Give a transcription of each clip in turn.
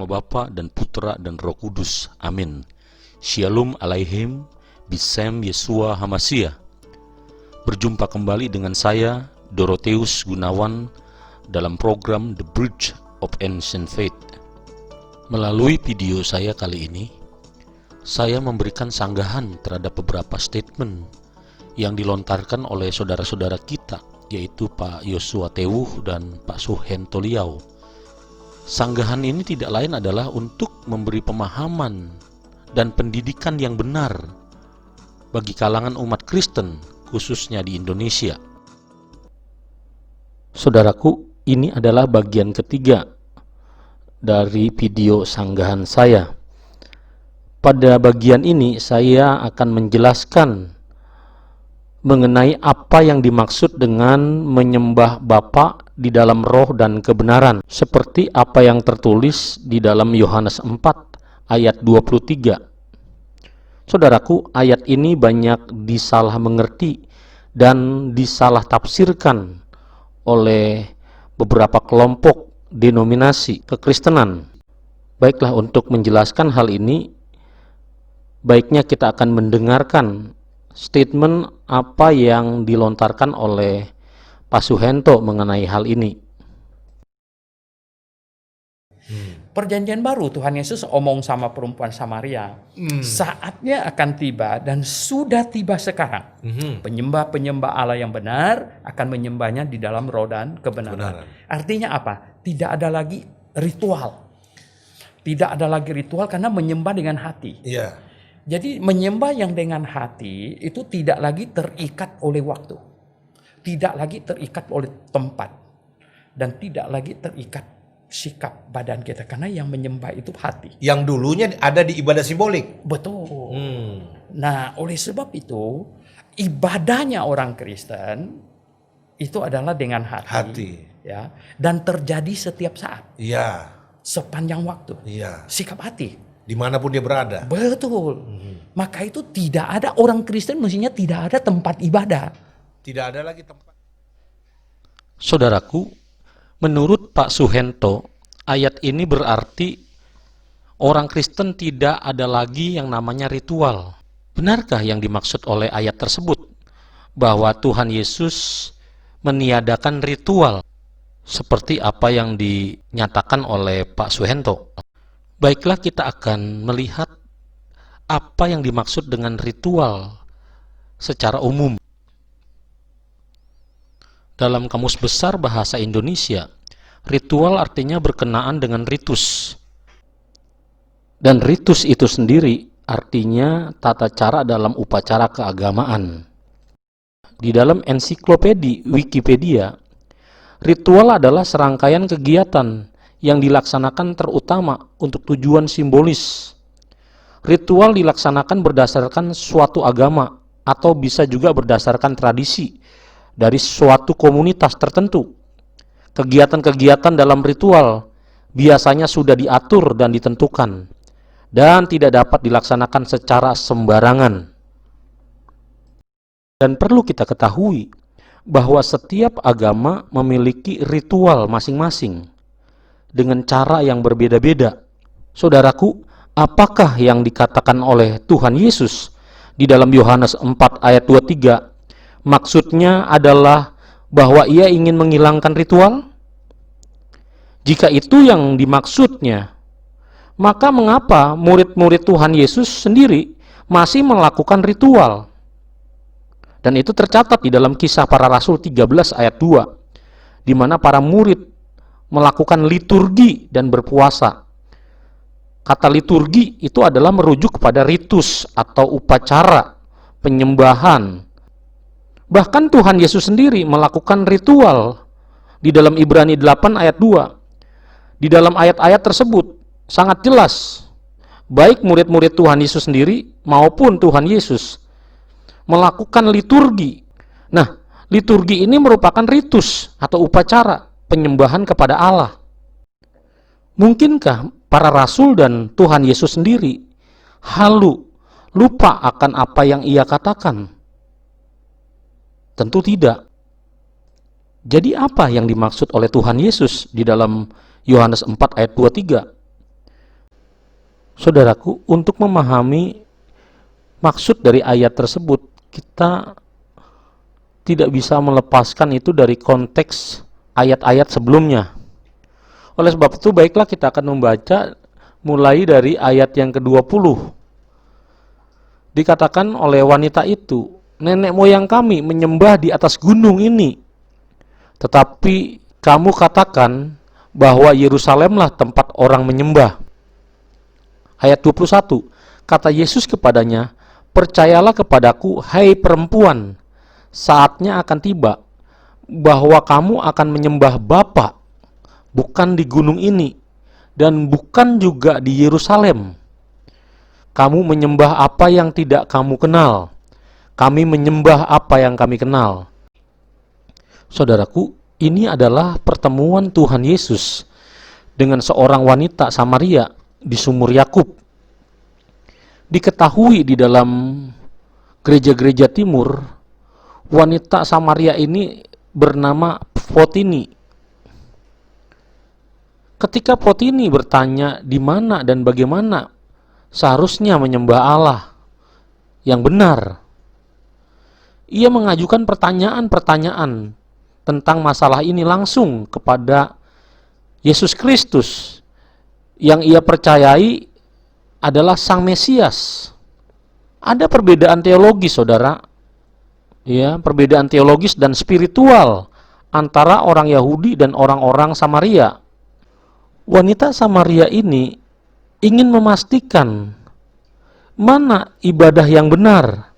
nama Bapa dan Putra dan Roh Kudus. Amin. Shalom alaihim bisem Yesua Hamashiach. Berjumpa kembali dengan saya, Dorotheus Gunawan, dalam program The Bridge of Ancient Faith. Melalui video saya kali ini, saya memberikan sanggahan terhadap beberapa statement yang dilontarkan oleh saudara-saudara kita, yaitu Pak Yosua Tewuh dan Pak Suhento Liau. Sanggahan ini tidak lain adalah untuk memberi pemahaman dan pendidikan yang benar bagi kalangan umat Kristen, khususnya di Indonesia. Saudaraku, ini adalah bagian ketiga dari video sanggahan saya. Pada bagian ini saya akan menjelaskan mengenai apa yang dimaksud dengan menyembah Bapa di dalam roh dan kebenaran, seperti apa yang tertulis di dalam Yohanes 4 ayat 23. Saudaraku, ayat ini banyak disalah mengerti dan disalah tafsirkan oleh beberapa kelompok denominasi kekristenan. Baiklah, untuk menjelaskan hal ini, baiknya kita akan mendengarkan statement apa yang dilontarkan oleh Pak Suhento mengenai hal ini. Perjanjian baru, Tuhan Yesus omong sama perempuan Samaria. Saatnya akan tiba dan sudah tiba sekarang. Penyembah-penyembah Allah yang benar akan menyembahnya di dalam roh dan kebenaran. Artinya apa? Tidak ada lagi ritual. Tidak ada lagi ritual karena menyembah dengan hati. Iya. Jadi menyembah yang dengan hati itu tidak lagi terikat oleh waktu. Tidak lagi terikat oleh tempat. Dan tidak lagi terikat sikap badan kita. Karena yang menyembah itu hati. Yang dulunya ada di ibadah simbolik. Betul. Nah, oleh sebab itu ibadahnya orang Kristen itu adalah dengan hati. Ya, dan terjadi setiap saat. Iya. Sepanjang waktu. Iya. Sikap hati. Dimanapun dia berada. Betul. Maka itu tidak ada orang Kristen, mestinya tidak ada tempat ibadah. Tidak ada lagi tempat. Saudaraku, menurut Pak Suhento, ayat ini berarti orang Kristen tidak ada lagi yang namanya ritual. Benarkah yang dimaksud oleh ayat tersebut? Bahwa Tuhan Yesus meniadakan ritual seperti apa yang dinyatakan oleh Pak Suhento? Baiklah, kita akan melihat apa yang dimaksud dengan ritual secara umum. Dalam Kamus Besar Bahasa Indonesia, ritual artinya berkenaan dengan ritus. Dan ritus itu sendiri artinya tata cara dalam upacara keagamaan. Di dalam ensiklopedi Wikipedia, ritual adalah serangkaian kegiatan yang dilaksanakan terutama untuk tujuan simbolis. Ritual dilaksanakan berdasarkan suatu agama atau bisa juga berdasarkan tradisi dari suatu komunitas tertentu. Kegiatan-kegiatan dalam ritual biasanya sudah diatur dan ditentukan dan tidak dapat dilaksanakan secara sembarangan. Dan perlu kita ketahui bahwa setiap agama memiliki ritual masing-masing dengan cara yang berbeda-beda. Saudaraku, apakah yang dikatakan oleh Tuhan Yesus di dalam Yohanes 4 ayat 23? Maksudnya adalah bahwa ia ingin menghilangkan ritual? Jika itu yang dimaksudnya, maka mengapa murid-murid Tuhan Yesus sendiri masih melakukan ritual? Dan itu tercatat di dalam Kisah Para Rasul 13 ayat 2, di mana para murid melakukan liturgi dan berpuasa. Kata liturgi itu adalah merujuk kepada ritus atau upacara penyembahan. Bahkan Tuhan Yesus sendiri melakukan ritual di dalam Ibrani 8 ayat 2. Di dalam ayat-ayat tersebut sangat jelas, baik murid-murid Tuhan Yesus sendiri maupun Tuhan Yesus melakukan liturgi. Nah, liturgi ini merupakan ritus atau upacara penyembahan kepada Allah. Mungkinkah para rasul dan Tuhan Yesus sendiri lupa akan apa yang ia katakan? Tentu tidak. Jadi apa yang dimaksud oleh Tuhan Yesus di dalam Yohanes 4 ayat 23? Saudaraku, untuk memahami maksud dari ayat tersebut, kita tidak bisa melepaskan itu dari konteks ayat-ayat sebelumnya. Oleh sebab itu, baiklah kita akan membaca mulai dari ayat yang ke-20. Dikatakan oleh wanita itu, nenek moyang kami menyembah di atas gunung ini, tetapi kamu katakan bahwa Yerusalemlah tempat orang menyembah. Ayat 21, kata Yesus kepadanya, percayalah kepadaku, hai perempuan, saatnya akan tiba bahwa kamu akan menyembah Bapa, bukan di gunung ini, dan bukan juga di Yerusalem. Kamu menyembah apa yang tidak kamu kenal. Kami menyembah apa yang kami kenal. Saudaraku, ini adalah pertemuan Tuhan Yesus dengan seorang wanita Samaria di sumur Yakub. Diketahui di dalam gereja-gereja timur, wanita Samaria ini bernama Fotini. Ketika Fotini bertanya di mana dan bagaimana seharusnya menyembah Allah yang benar, ia mengajukan pertanyaan-pertanyaan tentang masalah ini langsung kepada Yesus Kristus yang ia percayai adalah Sang Mesias. Ada perbedaan teologis, saudara, ya, perbedaan teologis dan spiritual antara orang Yahudi dan orang-orang Samaria. Wanita Samaria ini ingin memastikan mana ibadah yang benar,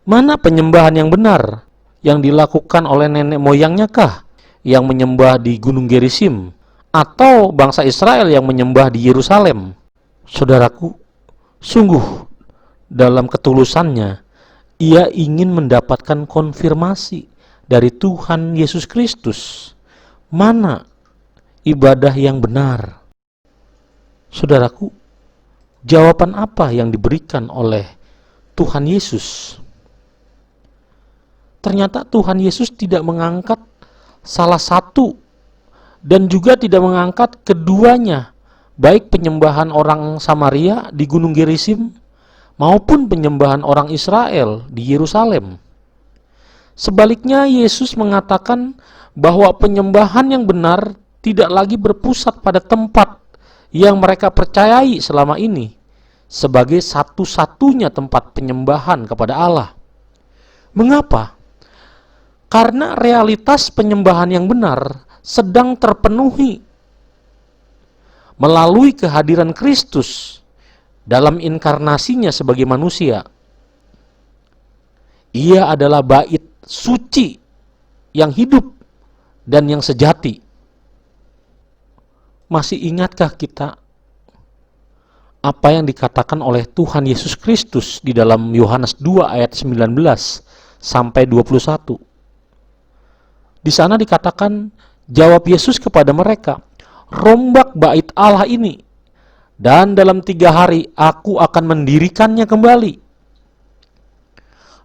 mana penyembahan yang benar yang dilakukan oleh nenek moyangnya kah yang menyembah di Gunung Gerizim, atau bangsa Israel yang menyembah di Yerusalem. Saudaraku, sungguh dalam ketulusannya ia ingin mendapatkan konfirmasi dari Tuhan Yesus Kristus mana ibadah yang benar. Saudaraku, jawaban apa yang diberikan oleh Tuhan Yesus? Ternyata Tuhan Yesus tidak mengangkat salah satu dan juga tidak mengangkat keduanya, baik penyembahan orang Samaria di Gunung Gerizim maupun penyembahan orang Israel di Yerusalem. Sebaliknya, Yesus mengatakan bahwa penyembahan yang benar tidak lagi berpusat pada tempat yang mereka percayai selama ini sebagai satu-satunya tempat penyembahan kepada Allah. Mengapa? Karena realitas penyembahan yang benar sedang terpenuhi melalui kehadiran Kristus dalam inkarnasinya sebagai manusia. Ia adalah bait suci yang hidup dan yang sejati. Masih ingatkah kita apa yang dikatakan oleh Tuhan Yesus Kristus di dalam Yohanes 2 ayat 19 sampai 21? Di sana dikatakan, jawab Yesus kepada mereka, rombak bait Allah ini, dan dalam 3 hari aku akan mendirikannya kembali.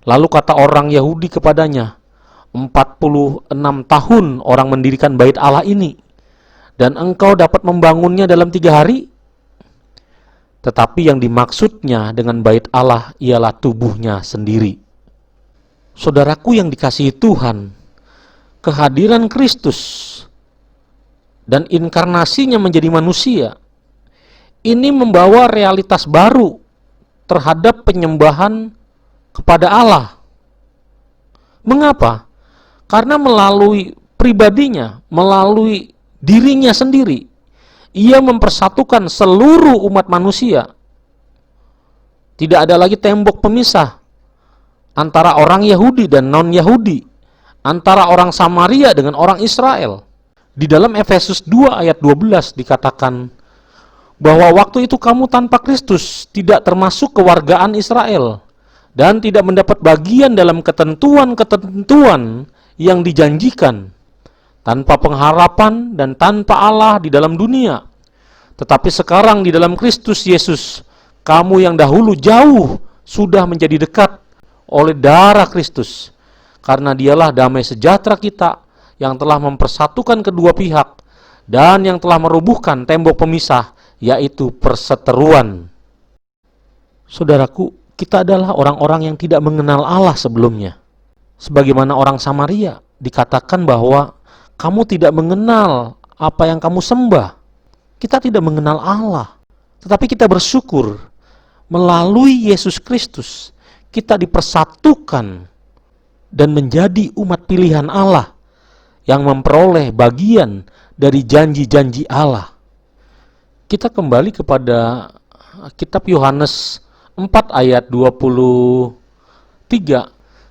Lalu kata orang Yahudi kepadanya, 46 tahun orang mendirikan bait Allah ini, dan engkau dapat membangunnya dalam 3 hari? Tetapi yang dimaksudnya dengan bait Allah ialah tubuhnya sendiri. Saudaraku yang dikasihi Tuhan, kehadiran Kristus dan inkarnasinya menjadi manusia ini membawa realitas baru terhadap penyembahan kepada Allah. Mengapa? Karena melalui pribadinya, melalui dirinya sendiri, ia mempersatukan seluruh umat manusia. Tidak ada lagi tembok pemisah antara orang Yahudi dan non-Yahudi, antara orang Samaria dengan orang Israel. Di dalam Efesus 2 ayat 12 dikatakan bahwa waktu itu kamu tanpa Kristus tidak termasuk kewargaan Israel dan tidak mendapat bagian dalam ketentuan-ketentuan yang dijanjikan, tanpa pengharapan dan tanpa Allah di dalam dunia. Tetapi sekarang di dalam Kristus Yesus, kamu yang dahulu jauh sudah menjadi dekat oleh darah Kristus, karena dialah damai sejahtera kita yang telah mempersatukan kedua pihak dan yang telah merubuhkan tembok pemisah, yaitu perseteruan. Saudaraku, kita adalah orang-orang yang tidak mengenal Allah sebelumnya. Sebagaimana orang Samaria dikatakan bahwa kamu tidak mengenal apa yang kamu sembah. Kita tidak mengenal Allah. Tetapi kita bersyukur melalui Yesus Kristus kita dipersatukan dan menjadi umat pilihan Allah yang memperoleh bagian dari janji-janji Allah. Kita kembali kepada kitab Yohanes 4 ayat 23.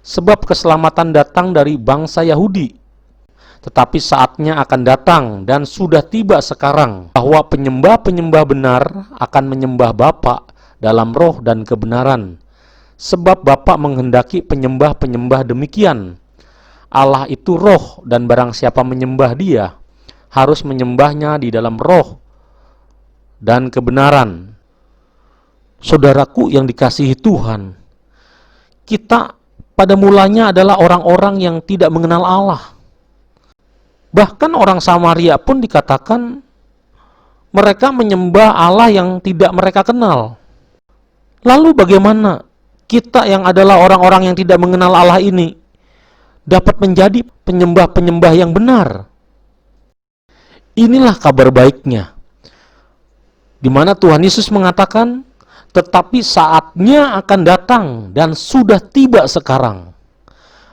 Sebab keselamatan datang dari bangsa Yahudi, tetapi saatnya akan datang dan sudah tiba sekarang bahwa penyembah-penyembah benar akan menyembah Bapa dalam roh dan kebenaran. Sebab Bapa menghendaki penyembah-penyembah demikian. Allah itu roh, dan barang siapa menyembah Dia harus menyembahnya di dalam roh dan kebenaran. Saudaraku yang dikasihi Tuhan, kita pada mulanya adalah orang-orang yang tidak mengenal Allah. Bahkan orang Samaria pun dikatakan mereka menyembah Allah yang tidak mereka kenal. Lalu bagaimana kita yang adalah orang-orang yang tidak mengenal Allah ini dapat menjadi penyembah-penyembah yang benar? Inilah kabar baiknya, di mana Tuhan Yesus mengatakan, tetapi saatnya akan datang dan sudah tiba sekarang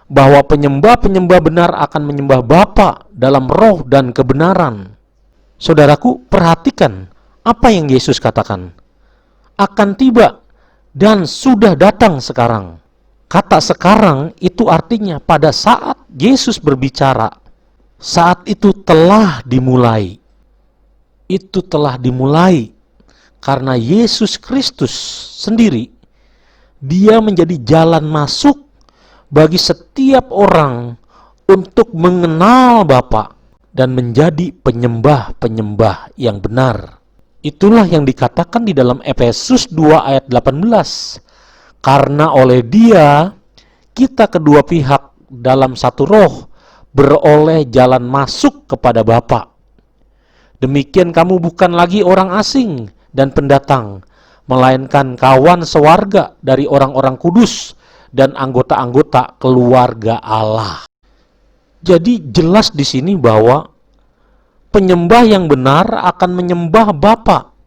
bahwa penyembah-penyembah benar akan menyembah Bapa dalam roh dan kebenaran. Saudaraku, perhatikan apa yang Yesus katakan. Akan tiba dan sudah datang sekarang. Kata sekarang itu artinya pada saat Yesus berbicara, saat itu telah dimulai. Itu telah dimulai karena Yesus Kristus sendiri, Dia menjadi jalan masuk bagi setiap orang untuk mengenal Bapa dan menjadi penyembah-penyembah yang benar. Itulah yang dikatakan di dalam Efesus 2 ayat 18. Karena oleh Dia kita kedua pihak dalam satu roh beroleh jalan masuk kepada Bapa. Demikian kamu bukan lagi orang asing dan pendatang, melainkan kawan sewarga dari orang-orang kudus dan anggota-anggota keluarga Allah. Jadi jelas di sini bahwa penyembah yang benar akan menyembah Bapa.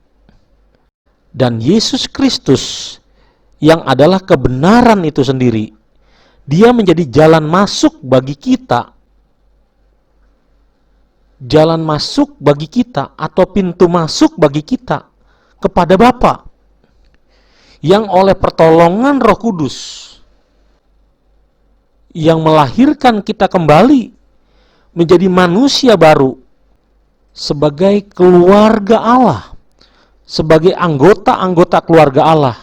Dan Yesus Kristus yang adalah kebenaran itu sendiri, Dia menjadi jalan masuk bagi kita. Jalan masuk bagi kita atau pintu masuk bagi kita kepada Bapa, yang oleh pertolongan Roh Kudus yang melahirkan kita kembali menjadi manusia baru sebagai keluarga Allah, sebagai anggota-anggota keluarga Allah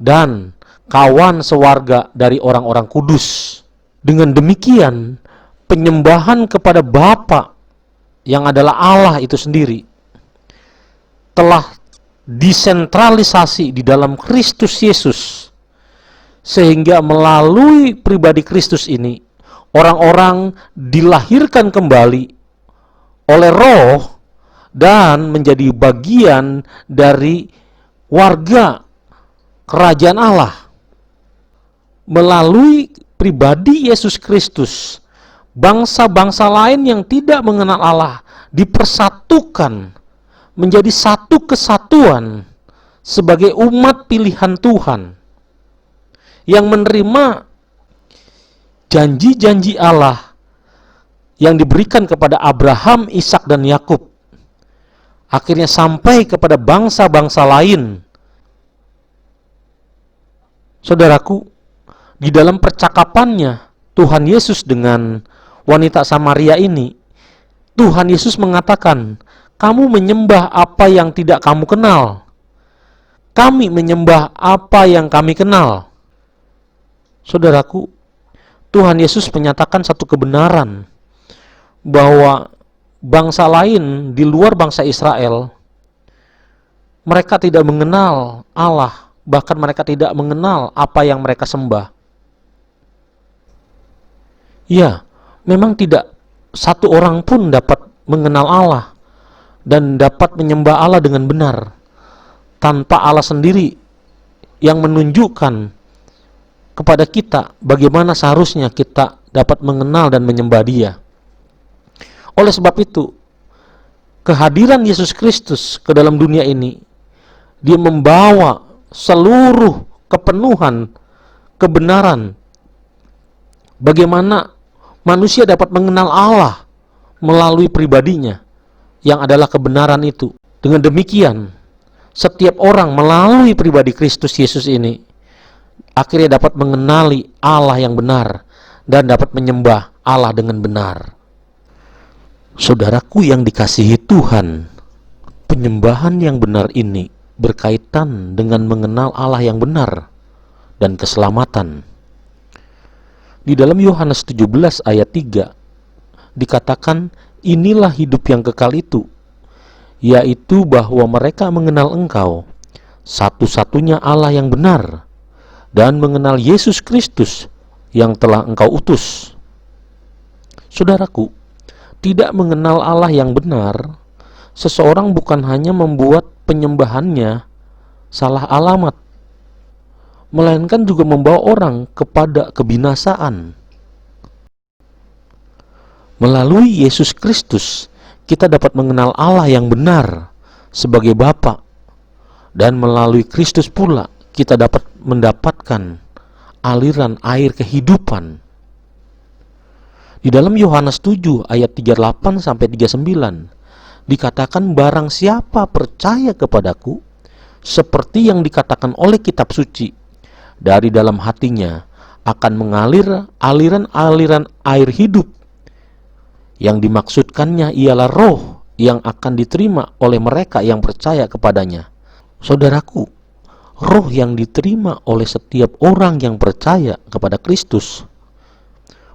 dan kawan sewarga dari orang-orang kudus. Dengan demikian, penyembahan kepada Bapa yang adalah Allah itu sendiri telah disentralisasi di dalam Kristus Yesus, sehingga melalui pribadi Kristus ini orang-orang dilahirkan kembali oleh Roh dan menjadi bagian dari warga kerajaan Allah. Melalui pribadi Yesus Kristus, bangsa-bangsa lain yang tidak mengenal Allah dipersatukan menjadi satu kesatuan sebagai umat pilihan Tuhan yang menerima janji-janji Allah yang diberikan kepada Abraham, Ishak, dan Yakub, akhirnya sampai kepada bangsa-bangsa lain. Saudaraku, di dalam percakapannya Tuhan Yesus dengan wanita Samaria ini, Tuhan Yesus mengatakan, kamu menyembah apa yang tidak kamu kenal. Kami menyembah apa yang kami kenal. Saudaraku, Tuhan Yesus menyatakan satu kebenaran, bahwa bangsa lain di luar bangsa Israel, mereka tidak mengenal Allah, bahkan mereka tidak mengenal apa yang mereka sembah. Ya, memang tidak satu orang pun dapat mengenal Allah dan dapat menyembah Allah dengan benar tanpa Allah sendiri yang menunjukkan kepada kita bagaimana seharusnya kita dapat mengenal dan menyembah Dia. Oleh sebab itu, kehadiran Yesus Kristus ke dalam dunia ini, Dia membawa seluruh kepenuhan kebenaran bagaimana manusia dapat mengenal Allah melalui pribadinya yang adalah kebenaran itu. Dengan demikian, setiap orang melalui pribadi Kristus Yesus ini akhirnya dapat mengenali Allah yang benar dan dapat menyembah Allah dengan benar. Saudaraku yang dikasihi Tuhan, penyembahan yang benar ini berkaitan dengan mengenal Allah yang benar dan keselamatan. Di dalam Yohanes 17 ayat 3 dikatakan, inilah hidup yang kekal itu, yaitu bahwa mereka mengenal Engkau, satu-satunya Allah yang benar, dan mengenal Yesus Kristus yang telah Engkau utus. Saudaraku, tidak mengenal Allah yang benar, seseorang bukan hanya membuat penyembahannya salah alamat, melainkan juga membawa orang kepada kebinasaan. Melalui Yesus Kristus, kita dapat mengenal Allah yang benar sebagai Bapa, dan melalui Kristus pula kita dapat mendapatkan aliran air kehidupan. Di dalam Yohanes 7 ayat 38 sampai 39 dikatakan, barang siapa percaya kepadaku, seperti yang dikatakan oleh kitab suci, dari dalam hatinya akan mengalir aliran-aliran air hidup. Yang dimaksudkannya ialah roh yang akan diterima oleh mereka yang percaya kepadanya. Saudaraku, roh yang diterima oleh setiap orang yang percaya kepada Kristus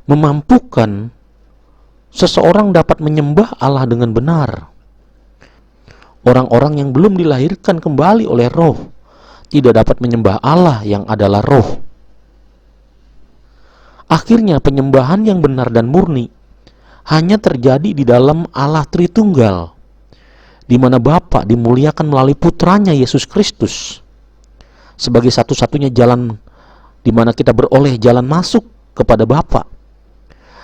memampukan seseorang dapat menyembah Allah dengan benar. Orang-orang yang belum dilahirkan kembali oleh roh tidak dapat menyembah Allah yang adalah roh. Akhirnya penyembahan yang benar dan murni hanya terjadi di dalam Allah Tritunggal, di mana Bapa dimuliakan melalui putranya Yesus Kristus sebagai satu-satunya jalan di mana kita beroleh jalan masuk kepada Bapa.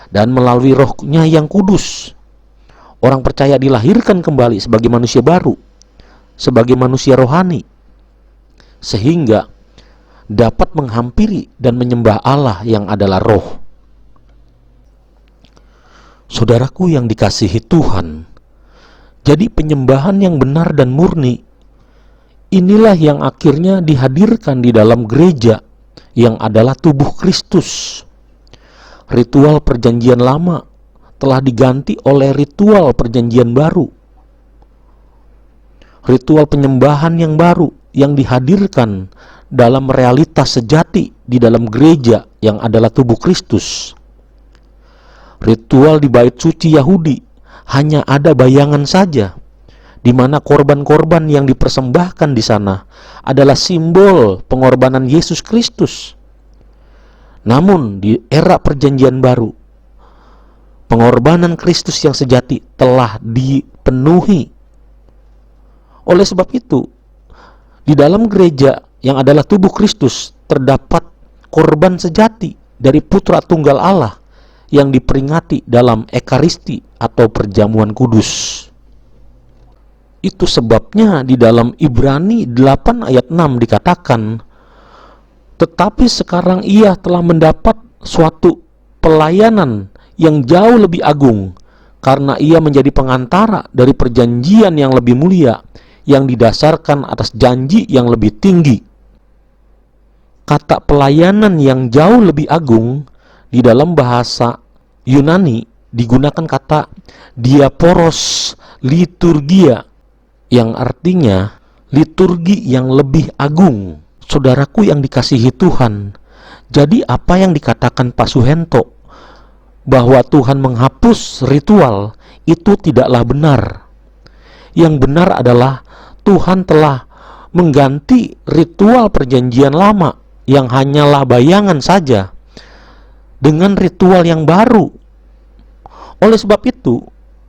Dan melalui Roh-Nya yang kudus, orang percaya dilahirkan kembali sebagai manusia baru, sebagai manusia rohani, sehingga dapat menghampiri dan menyembah Allah yang adalah roh. Saudaraku yang dikasihi Tuhan, jadi penyembahan yang benar dan murni inilah yang akhirnya dihadirkan di dalam gereja yang adalah tubuh Kristus. Ritual perjanjian lama telah diganti oleh ritual perjanjian baru. Ritual penyembahan yang baru yang dihadirkan dalam realitas sejati di dalam gereja yang adalah tubuh Kristus. Ritual di bait suci Yahudi hanya ada bayangan saja, di mana korban-korban yang dipersembahkan di sana adalah simbol pengorbanan Yesus Kristus. Namun di era perjanjian baru, pengorbanan Kristus yang sejati telah dipenuhi. Oleh sebab itu, di dalam gereja yang adalah tubuh Kristus terdapat korban sejati dari Putra Tunggal Allah yang diperingati dalam Ekaristi atau perjamuan kudus. Itu sebabnya di dalam Ibrani 8 ayat 6 dikatakan, tetapi sekarang ia telah mendapat suatu pelayanan yang jauh lebih agung, karena ia menjadi pengantara dari perjanjian yang lebih mulia, yang didasarkan atas janji yang lebih tinggi. Kata pelayanan yang jauh lebih agung di dalam bahasa Yunani digunakan kata diaporos liturgia, yang artinya liturgi yang lebih agung. Saudaraku yang dikasihi Tuhan, jadi apa yang dikatakan Pak Suhento bahwa Tuhan menghapus ritual itu tidaklah benar. Yang benar adalah Tuhan telah mengganti ritual perjanjian lama yang hanyalah bayangan saja dengan ritual yang baru. Oleh sebab itu,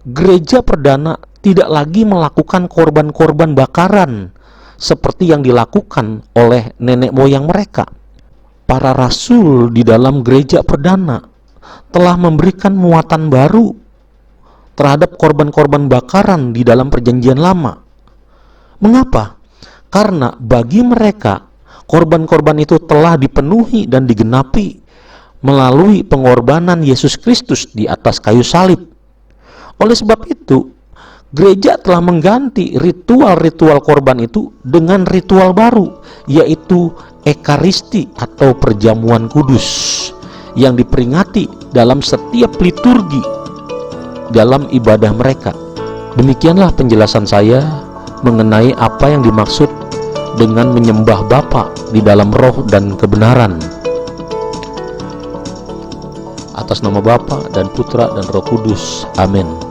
gereja perdana tidak lagi melakukan korban-korban bakaran seperti yang dilakukan oleh nenek moyang mereka. Para rasul di dalam gereja perdana telah memberikan muatan baru terhadap korban-korban bakaran di dalam perjanjian lama. Mengapa? Karena bagi mereka korban-korban itu telah dipenuhi dan digenapi melalui pengorbanan Yesus Kristus di atas kayu salib. Oleh sebab itu, gereja telah mengganti ritual-ritual korban itu dengan ritual baru, yaitu Ekaristi atau perjamuan kudus yang diperingati dalam setiap liturgi dalam ibadah mereka. Demikianlah penjelasan saya mengenai apa yang dimaksud dengan menyembah Bapa di dalam roh dan kebenaran. Atas nama Bapa dan Putra dan Roh Kudus. Amin.